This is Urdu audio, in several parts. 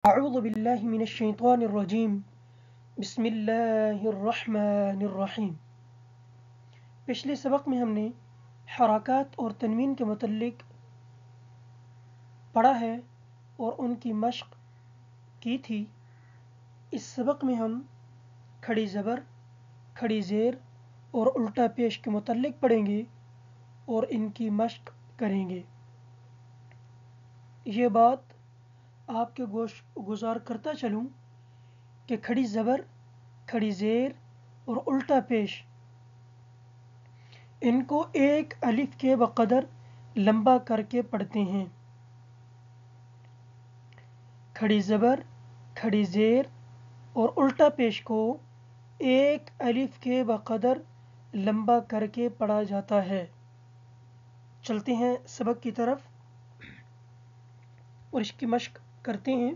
اعوذ باللہ من الشیطان الرجیم بسم اللہ الرحمن الرحیم۔ پچھلے سبق میں ہم نے حرکات اور تنوین کے متعلق پڑھا ہے اور ان کی مشق کی تھی۔ اس سبق میں ہم کھڑی زبر، کھڑی زیر اور الٹا پیش کے متعلق پڑھیں گے اور ان کی مشق کریں گے۔ یہ بات آپ کے گوش گزار کرتا چلوں کہ کھڑی زبر، کھڑی زیر اور الٹا پیش ان کو ایک الف کے بقدر لمبا کر کے پڑھتے ہیں۔ کھڑی زبر، کھڑی زیر اور الٹا پیش کو ایک الف کے بقدر لمبا کر کے پڑھا جاتا ہے۔ چلتے ہیں سبق کی طرف اور اس کی مشق کرتے ہیں۔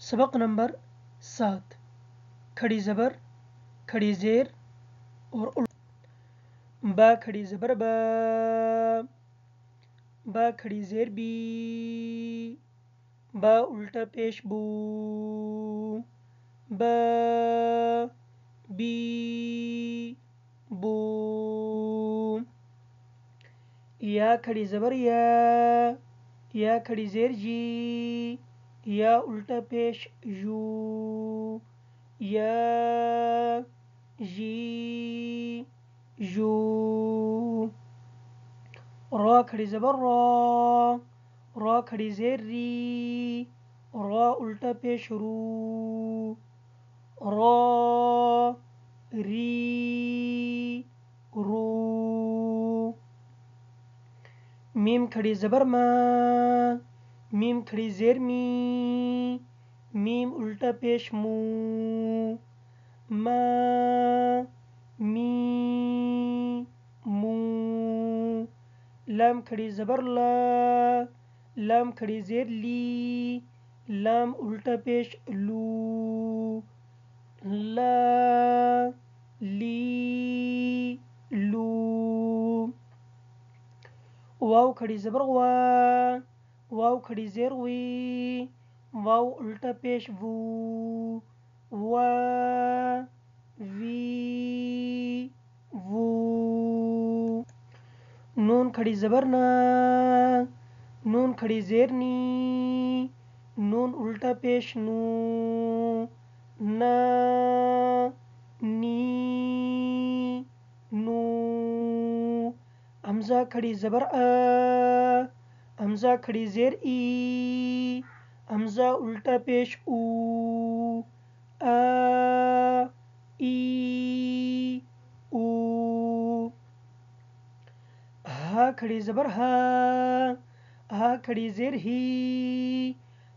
سبق نمبر 7، کھڑی زبر، کھڑی زیر اور با کھڑی زبر با، با کھڑی زیر بی، با الٹا پیش بو، با بی بو۔ یا کھڑی زبر یا، یا کھڑی زیر جی، یا الٹا پیش یو، یا جی یو۔ را کھڑی زبر را، را کھڑی زیر ری، را الٹا پیش رو، را ری رو۔ میم کھڑی زبر ما، میم کھڑی زیر می، میم الٹا پیش مو، ما می مو۔ لام کھڑی زبر لا، لام کھڑی زیر لی، لام الٹا پیش لو، لا لی لو۔ واو کھڑی زبر وا، واو کھڑی زیر وی، واو الٹا پیش وو، وا وی وو۔ نون کھڑی زبر نا، نون کھڑی زیر نی، نون الٹا پیش نو، نا نی نو۔ حمزہ کھڑی زبر آ، حمزہ کھڑی زیر ای، حمزہ الٹا پیش او، آ ای او۔ ہا کھڑی زبر ہا، ہا کھڑی زیر ہی،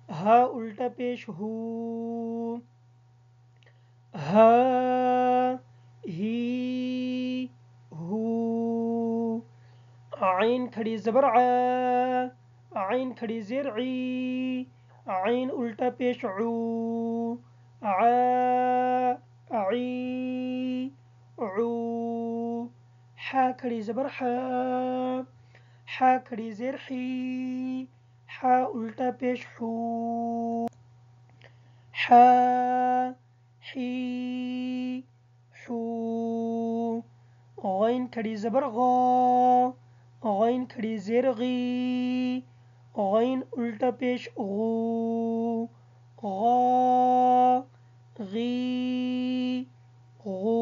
ہا الٹا پیش ہو، ہا ہی ہو۔ عین کھڑی زبر ع، عین کھڑی زیر عی، عین الٹا پیش عو، ع عی عو۔ حا کھڑی زبر حا، حا کھڑی زیر حی، حا الٹا پیش حو، حا حی حو۔ غین کھڑی زبر غا، غین کھڑی زیر غی، غین الٹا پیش غو، غا غی غو۔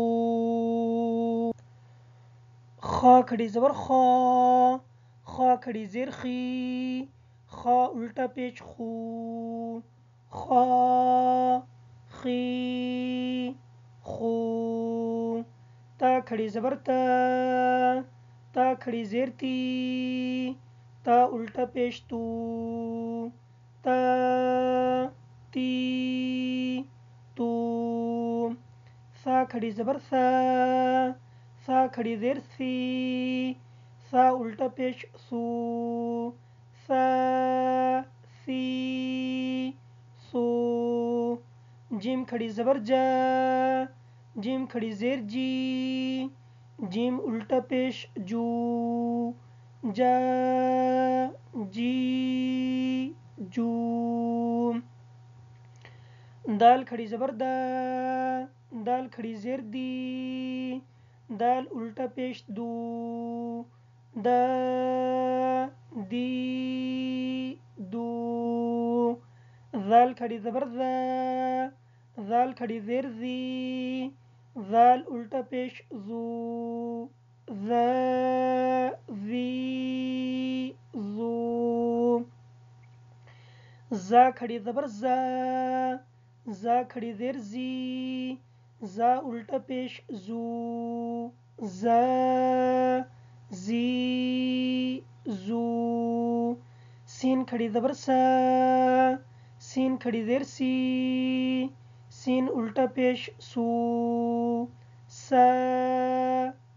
خا کھڑی زبر خا، خا کھڑی زیر خی، خا الٹا پیش خو، خا خی خو۔ تا کھڑی زبر تا، تا کھڑی زیر تی، تا الٹا پیش تو، تا تی تو۔ سا کھڑی زبر سا، سا کھڑی زیر سی، سا الٹا پیش سو، سا سی سو۔ جیم کھڑی زبر جا، جیم کھڑی زیر جی، جیم الٹا پیش جو، جا جی جو۔ دال کھڑی زبر دا، دال کھڑی زیر دی، دال الٹا پیش دو، دا دی دو. ذال کھڑی زبر ذا، ذال کھڑی زیر زی، ذال الٹا پیش زو، ذا زی زو. زا کھڑی زبر زا، زا کھڑی زیر زی، زا الٹا پیش زو، زا زی زو. سین کھڑی زبر سا، سین کھڑی زیر سی، سین الٹا پیش سو، سا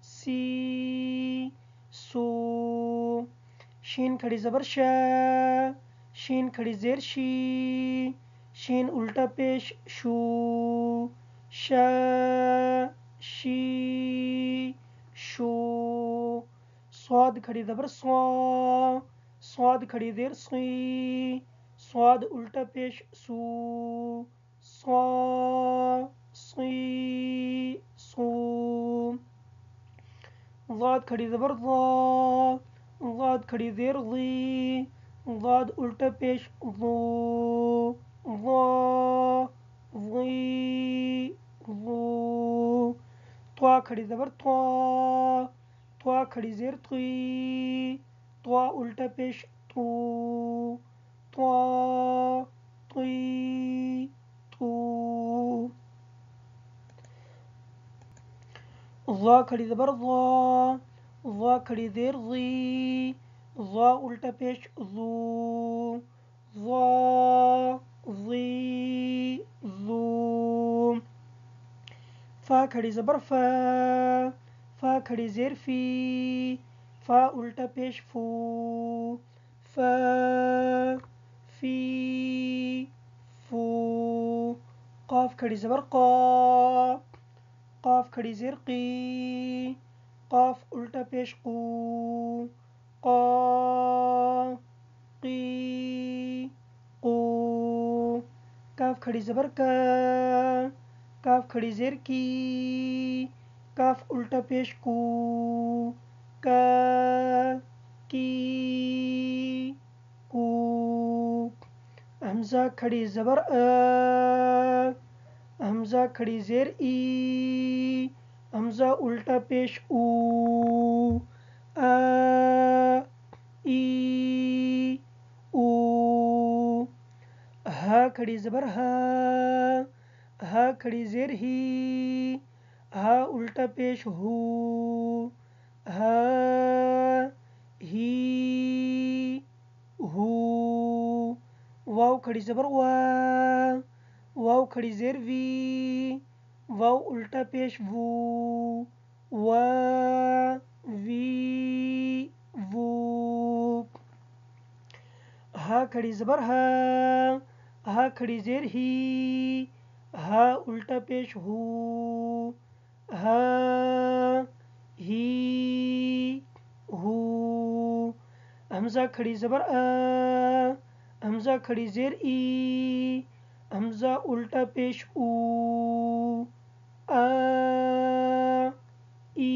سی سو. شین کھڑی زبر شا، شین کھڑی زیر شی، شین الٹا پیش شو، شا شی شو. صاد کھڑی زبر سوا، صاد کھڑی زیر سی، صاد الٹا پیش سو، سوا سی سو. ضاد کھڑی زبر ضا، ضاد کھڑی زیر ضی، ضاد الٹا پیش ضو، ضا ضی ضو. طوا کھڑی زبر طوا، طوا کھڑی زیر طی، طوا الٹا پیش تو، طوا طی تو. ضا کھڑی زبر ضا، ضا کھڑی زیر ضی، ضا الٹا پیش ضو، ضا ضی ضو. فا کھڑی زبر فا، فا کھڑی زیر فی، فا الٹا پیش فو، فا فی فو. قاف کھڑی زبر قا، قاف کھڑی زیر قی، قاف الٹا پیش قو، قا قی قو. کاف کھڑی زبر کا، کاف کھڑی زیر کی، کاف الٹا پیش کو، کا کی کو. حمزہ کھڑی زبر آ، حمزہ کھڑی زیر ای، حمزہ الٹا پیش او، آ ای او. ہا کھڑی زبر ہا، ہا کھڑی زیر ہی، ہا الٹا پیش ہو، ہا ہی ہو. واو کھڑی زبر وا، واو کھڑی زیر وی، واو الٹا پیش وو، وا وی وو. ہا کھڑی زبر ہا، ہا کھڑی زیر ہی، ہا الٹا پیش ہو، ہا ہی ہو. حمزہ کھڑی زبر آ، حمزہ کھڑی زیر ای، حمزہ الٹا پیش او، آ ای